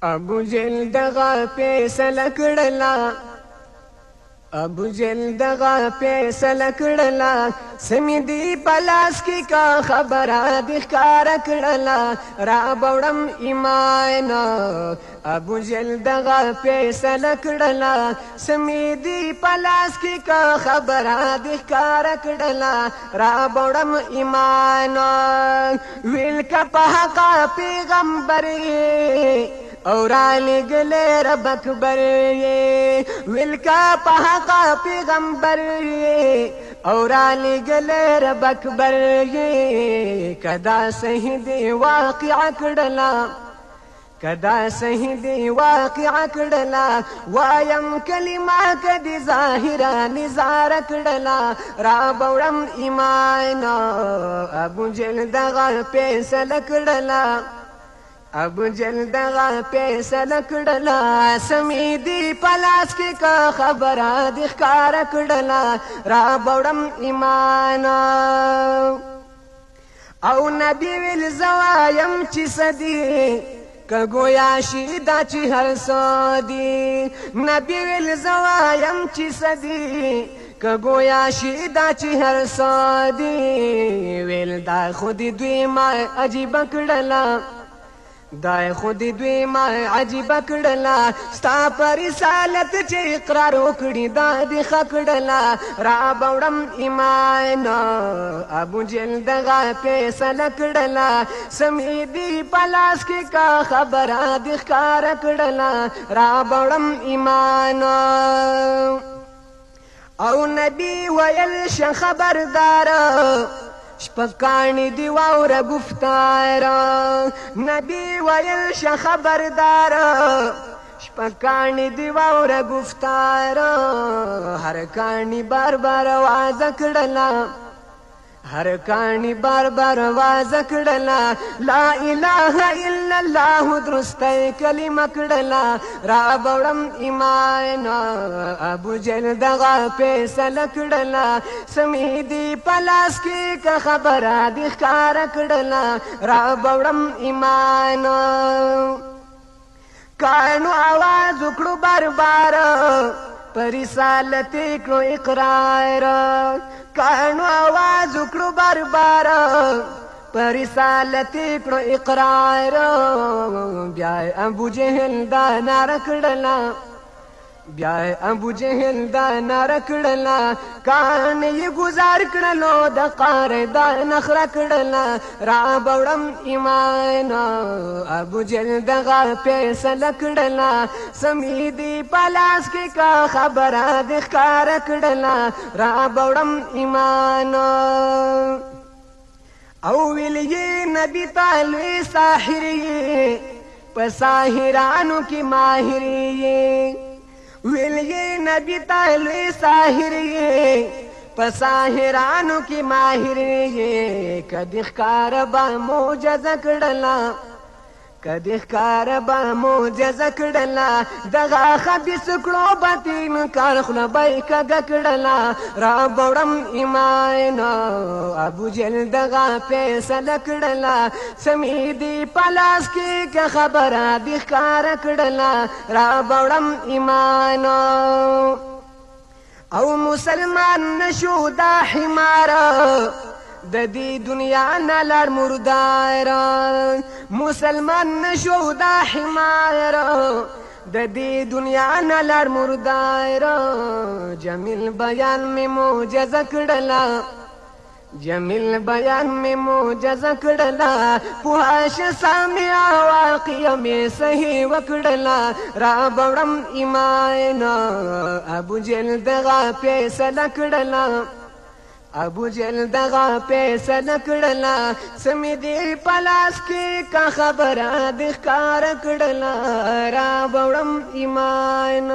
ابو جهل دغه فیصله کړله ابو جهل دغه فیصله کړله سمې دی پلاس کې کا خبره د ښکاره کړله را بوړم ایمان ابو جهل دغه فیصله کړله سمې دی پلاس کې کا خبره د ښکاره کړله را بوړم ایمان ویل کا په حق پیغمبر اور لګلې رب اکبر ویل کا په حق پیغمبر اور لګلې رب اکبر کدا صحیح دی واقع کړلا کدا صحیح دی واقع کړلا وایم کلمه کدي ظاهرا نظاره کړلا را بوړم ایمان ابو جهل دغه فیصله کړلا ابو جهل دغه فیصله کړله سمې دی پلاس کې کا خبره د ښکاره کړله را بوړم ایمان او نبی ویل زوایم چې سدي که گویا شي دا چې هر څه دي نبی ویل زوایم چې سدي که گویا شي دا چې هر څه دي ویل دا خود دوی ما عجیبه کړله دای خود دوی ما عجیب کړلا ستا پر رسالت چې اقرار وکړي دا دی خکړلا را بوړم ایمان ابو جهل دغه فیصله کړلا سمې دی پلاس کې کا خبره د ښکاره کړلا را بوړم ایمان او نبی ویل شه خبردار شپکانی دی واوره گفتار نبی ویل شه خبردار شپکانی دی واوره گفتار هر کانی بار بار وعده کړلا هر کانی بار بار وعده کړلا لا اله الا الله درسته کلمه کړلا را بوړم ایمان ابو جهل دغه فیصله کړلا سمې دی پلاس کې کا خبره د ښکاره کړلا را بوړم ایمان کانو आवाज وکړو بار بار پر رسالت کړو اقرار کانو आवाज وکړو بار بار پر رسالت کړو اقرار بیا ابو جهل دا نار کړلا بیا ابو جهل دا نار کړلا کان یې گزار کړلو د قار دا نخره کړلا را بوړم ایمان ابو جهل دغه فیصله کړلا سمې دی پلاس کې کا خبره د ښکاره کړلا را بوړم ایمان او ویل یې نبی تعالی ساحر یې په ساحرانو کې ماهر یې ویل یې نبی تعالی ساحر یې په ساحرانو کې ماهر یې کدي ښکاره به معجزه کړلا کدي ښکاره به معجزه کړلا دغه خبیث کړو باطن کار خوله به یې کږه کړلا را بوړم ایمان ابو جهل دغه فیصله کړلا سمې دی پلاس کې که خبره د ښکاره کړلا را بوړم ایمان او مسلمان نشو دا حمار د دې دنیا نه لړ مردار مسلمان نشو دا حمار د دې دنیا نه لړ مردار جمیل بیان می معجزه کړلا جمیل بیان می معجزه کړلا پوهاش سامع واقع می صحیح وکړلا را بوړم ایمان ابو جهل دغه فیصله کړلا ابو جهل دغه فیصله کړلا سمې دی پلاس کې کا خبره د ښکاره کړلا را بوړم ایمان